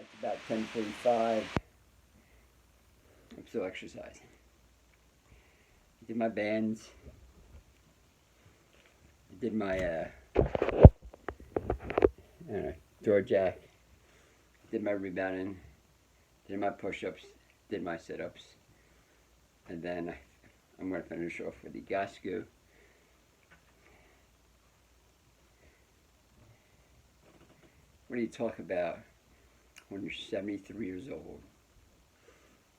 It's about 10:45. I'm still exercising. I did my bands. I did my door jack. Did my rebounding. Did my push-ups. Did my sit-ups. And then I'm going to finish off with the Gasku. What do you talk about when you're 73 years old?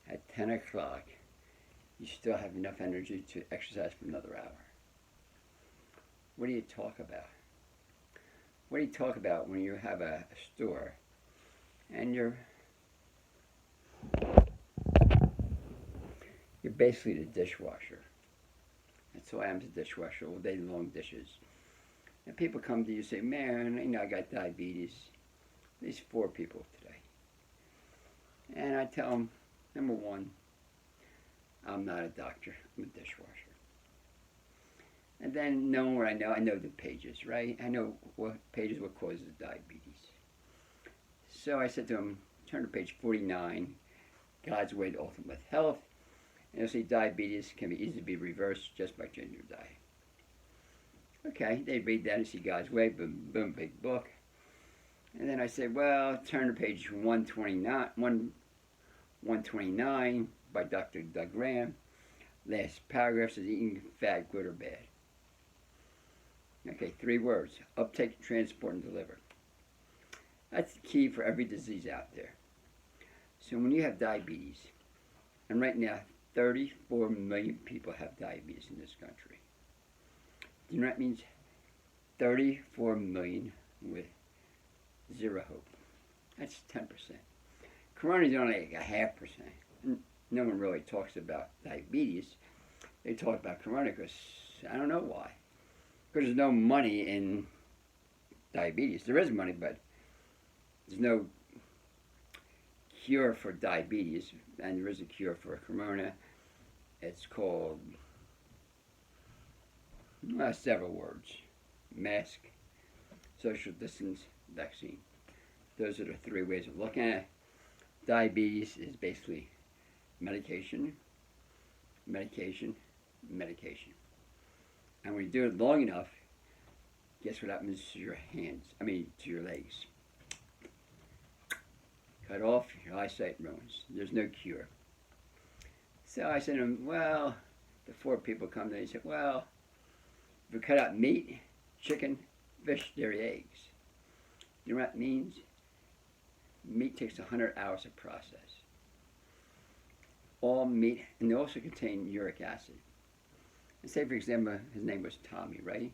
At 10 o'clock, you still have enough energy to exercise for another hour. What do you talk about? What do you talk about when you have a store and you're basically the dishwasher? That's why I'm the dishwasher, all day long dishes. And people come to you and say, man, I got diabetes. At least 4 people today. And I tell them, number one, I'm not a doctor, I'm a dishwasher. And then knowing what I know the pages, right? I know what pages, what causes diabetes. So I said to him, turn to page 49, God's Way to Ultimate Health. And you'll see diabetes can be easily be reversed just by changing your diet. Okay, they read that and see God's Way, boom, boom, big book. And then I said, well, turn to page 129 by Dr. Doug Graham. Last paragraph says eating fat, good or bad. Okay, 3 words. Uptake, transport, and deliver. That's the key for every disease out there. So when you have diabetes, and right now 34 million people have diabetes in this country. Do you know what that means? 34 million with 0 hope. That's 10%. Corona is only like a 0.5%. No one really talks about diabetes. They talk about corona because I don't know why. Because there's no money in diabetes. There is money, but there's no cure for diabetes, and there is a cure for corona. It's called several words: mask, social distance, vaccine. Those are the 3 ways of looking at it. Diabetes is basically medication, medication, medication. And when you do it long enough, guess what happens to your hands? To your legs. Cut off, your eyesight ruins. There's no cure. So I said to him, well, the 4 people come to me and said, well, if we cut out meat, chicken, fish, dairy, eggs. You know what that means? Meat takes 100 hours to process. All meat, and they also contain uric acid. And say, for example, his name was Tommy, right?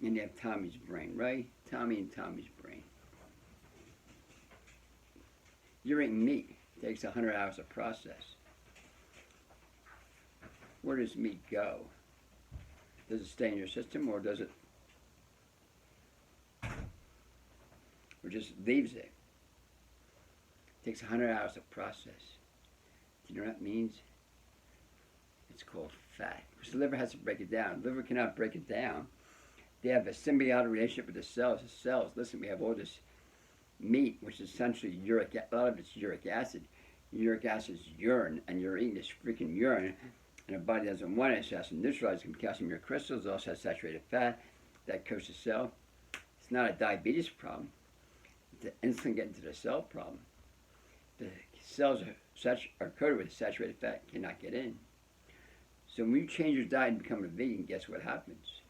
And you have Tommy's brain, right? Tommy and Tommy's brain. You're eating meat. It takes 100 hours to process. Where does meat go? Does it stay in your system, or does it, or just leaves it? It takes 100 hours to process. Do you know what that means? It's called fat. Because the liver has to break it down. The liver cannot break it down. They have a symbiotic relationship with the cells. The cells, listen, we have all this meat, which is essentially a lot of it's uric acid. Uric acid is urine, and you're eating this freaking urine, and the body doesn't want it, so it has to neutralize calcium in your crystals. It also has saturated fat that coats the cell. It's not a diabetes problem. It's an insulin getting to the cell problem. The cells are coated with saturated fat, cannot get in. So when you change your diet and become a vegan, guess what happens?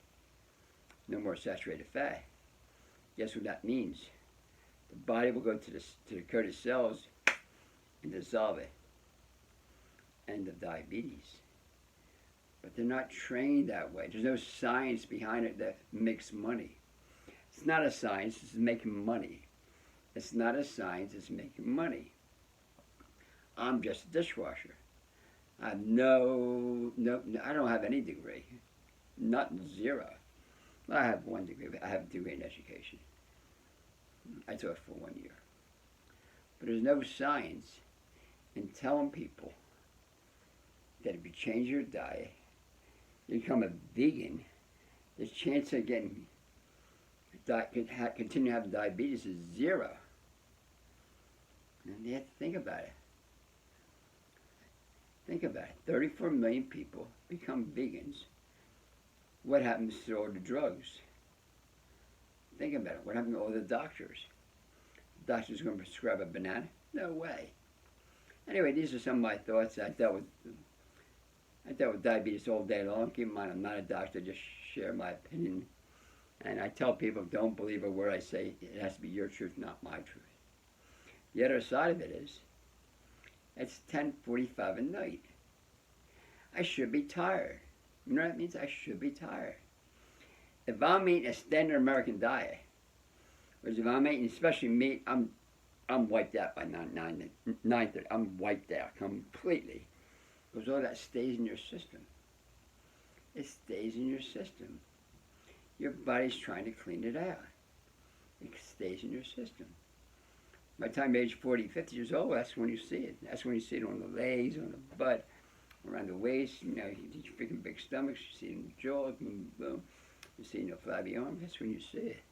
No more saturated fat. Guess what that means? The body will go to the coated cells and dissolve it. End of diabetes. But they're not trained that way. There's no science behind it that makes money. It's not a science, it's making money. It's not a science, it's making money. I'm just a dishwasher. I have I don't have any degree. Not 0. Well, I have 1 degree. I have a degree in education. I taught for 1 year. But there's no science in telling people that if you change your diet, you become a vegan, the chance of getting continue having diabetes is 0. you have to think about it. Think about it. 34 million people become vegans. What happens to all the drugs? Think about it. What happened to all the doctors? The doctor's going to prescribe a banana? No way. Anyway, these are some of my thoughts. I dealt with diabetes all day long. Keep in mind, I'm not a doctor. Just share my opinion. And I tell people, don't believe a word I say. It has to be your truth, not my truth. The other side of it is, it's 10:45 at night. I should be tired. You know what that means? I should be tired. If I'm eating a standard American diet, whereas if I'm eating especially meat, I'm wiped out by 9:30. I'm wiped out completely. Because all that stays in your system. It stays in your system. Your body's trying to clean it out. It stays in your system. By the time you're age 40, 50 years old, that's when you see it. That's when you see it on the legs, on the butt, around the waist. You know, you get your freaking big stomachs. You see it in the jaw, boom, boom. You see it in your flabby arm. That's when you see it.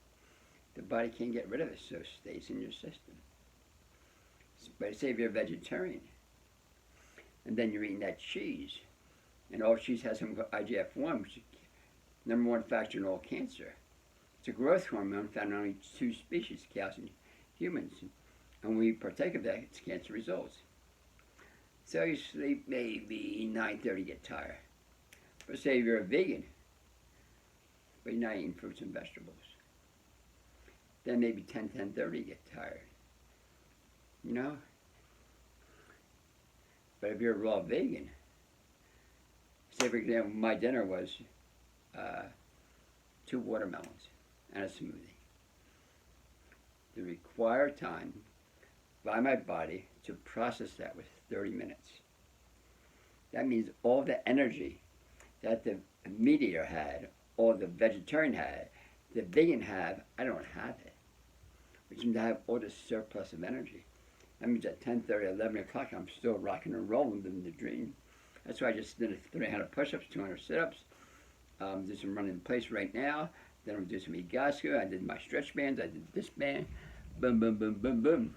The body can't get rid of it, so it stays in your system. But say if you're a vegetarian, and then you're eating that cheese, and all cheese has something called IGF-1, which is the #1 factor in all cancer. It's a growth hormone found in only 2 species, cows and humans. And when we partake of that, it's cancer results. So you sleep maybe 9:30, get tired. But say if you're a vegan, but you're not eating fruits and vegetables, then maybe 10:30, get tired. You know? But if you're a raw vegan, say for example, my dinner was 2 watermelons and a smoothie. The required time by my body to process that was 30 minutes. That means all the energy that the meat eater had, or the vegetarian had, the vegan had, I don't have it. Which means I have all this surplus of energy. That means at 10:30, 11 o'clock, I'm still rocking and rolling in the dream. That's why I just did 300 push-ups, 200 sit-ups. Do some running in place right now. Then I'm doing some Igasku. I did my stretch bands. I did this band. Boom, boom, boom, boom, boom.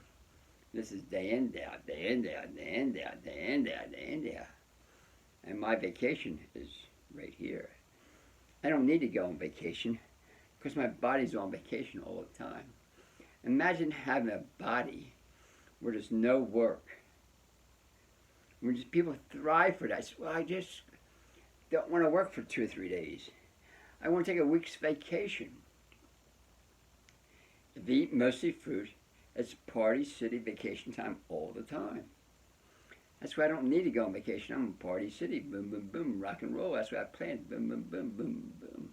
This is day in, day out, day in, day out, day in, day out, day in, day out, day in, day out. And my vacation is right here. I don't need to go on vacation because my body's on vacation all the time. Imagine having a body where there's no work. When just people thrive for that. I say, well, I just don't want to work for 2 or 3 days. I want to take a week's vacation. If you eat mostly fruit, it's party city vacation time all the time. That's why I don't need to go on vacation. I'm in party city. Boom, boom, boom. Rock and roll. That's why I planned. Boom, boom, boom, boom, boom.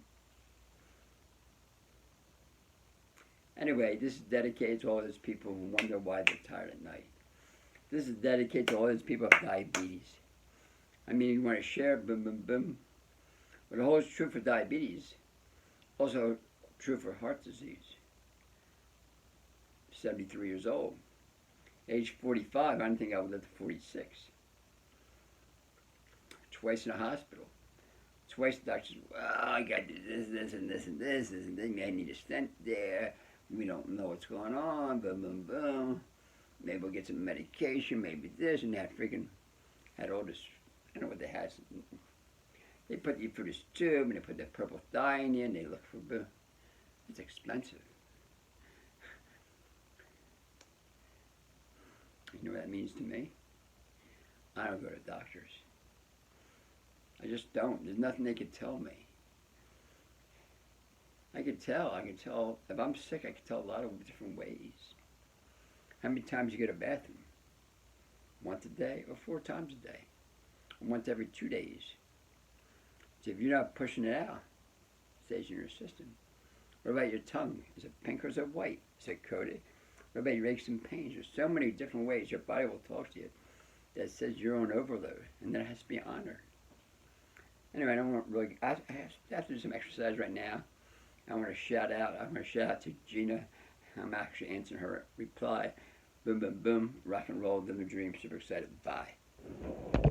Anyway, this is dedicated to all those people who wonder why they're tired at night. This is dedicated to all those people who have diabetes. I mean, you want to share, boom, boom, boom. But the whole is true for diabetes. Also true for heart disease. 73 years old. Age 45, I don't think I would live to 46. Twice in a hospital. Twice the doctor said, well, I got this, this, and this, and this, and they may need a stent there. We don't know what's going on, boom, boom, boom. Maybe we'll get some medication, maybe this, and that freaking had all this, I don't know what they had. They put you through this tube, and they put that purple dye in you, and they look for, it's expensive. You know what that means to me? I don't go to doctors. I just don't. There's nothing they could tell me. I can tell. If I'm sick, I can tell a lot of different ways. How many times you go to the bathroom? Once a day or 4 times a day? Or once every 2 days? So if you're not pushing it out, it stays in your system. What about your tongue? Is it pink or is it white? Is it coated? What about your aches and pains? There's so many different ways your body will talk to you that says you're on overload, and that has to be honored. Anyway, I don't want really. I have to do some exercise right now. I want to shout out to Gina. I'm actually answering her reply. Boom, boom, boom. Rock and roll, live the dream. Super excited. Bye.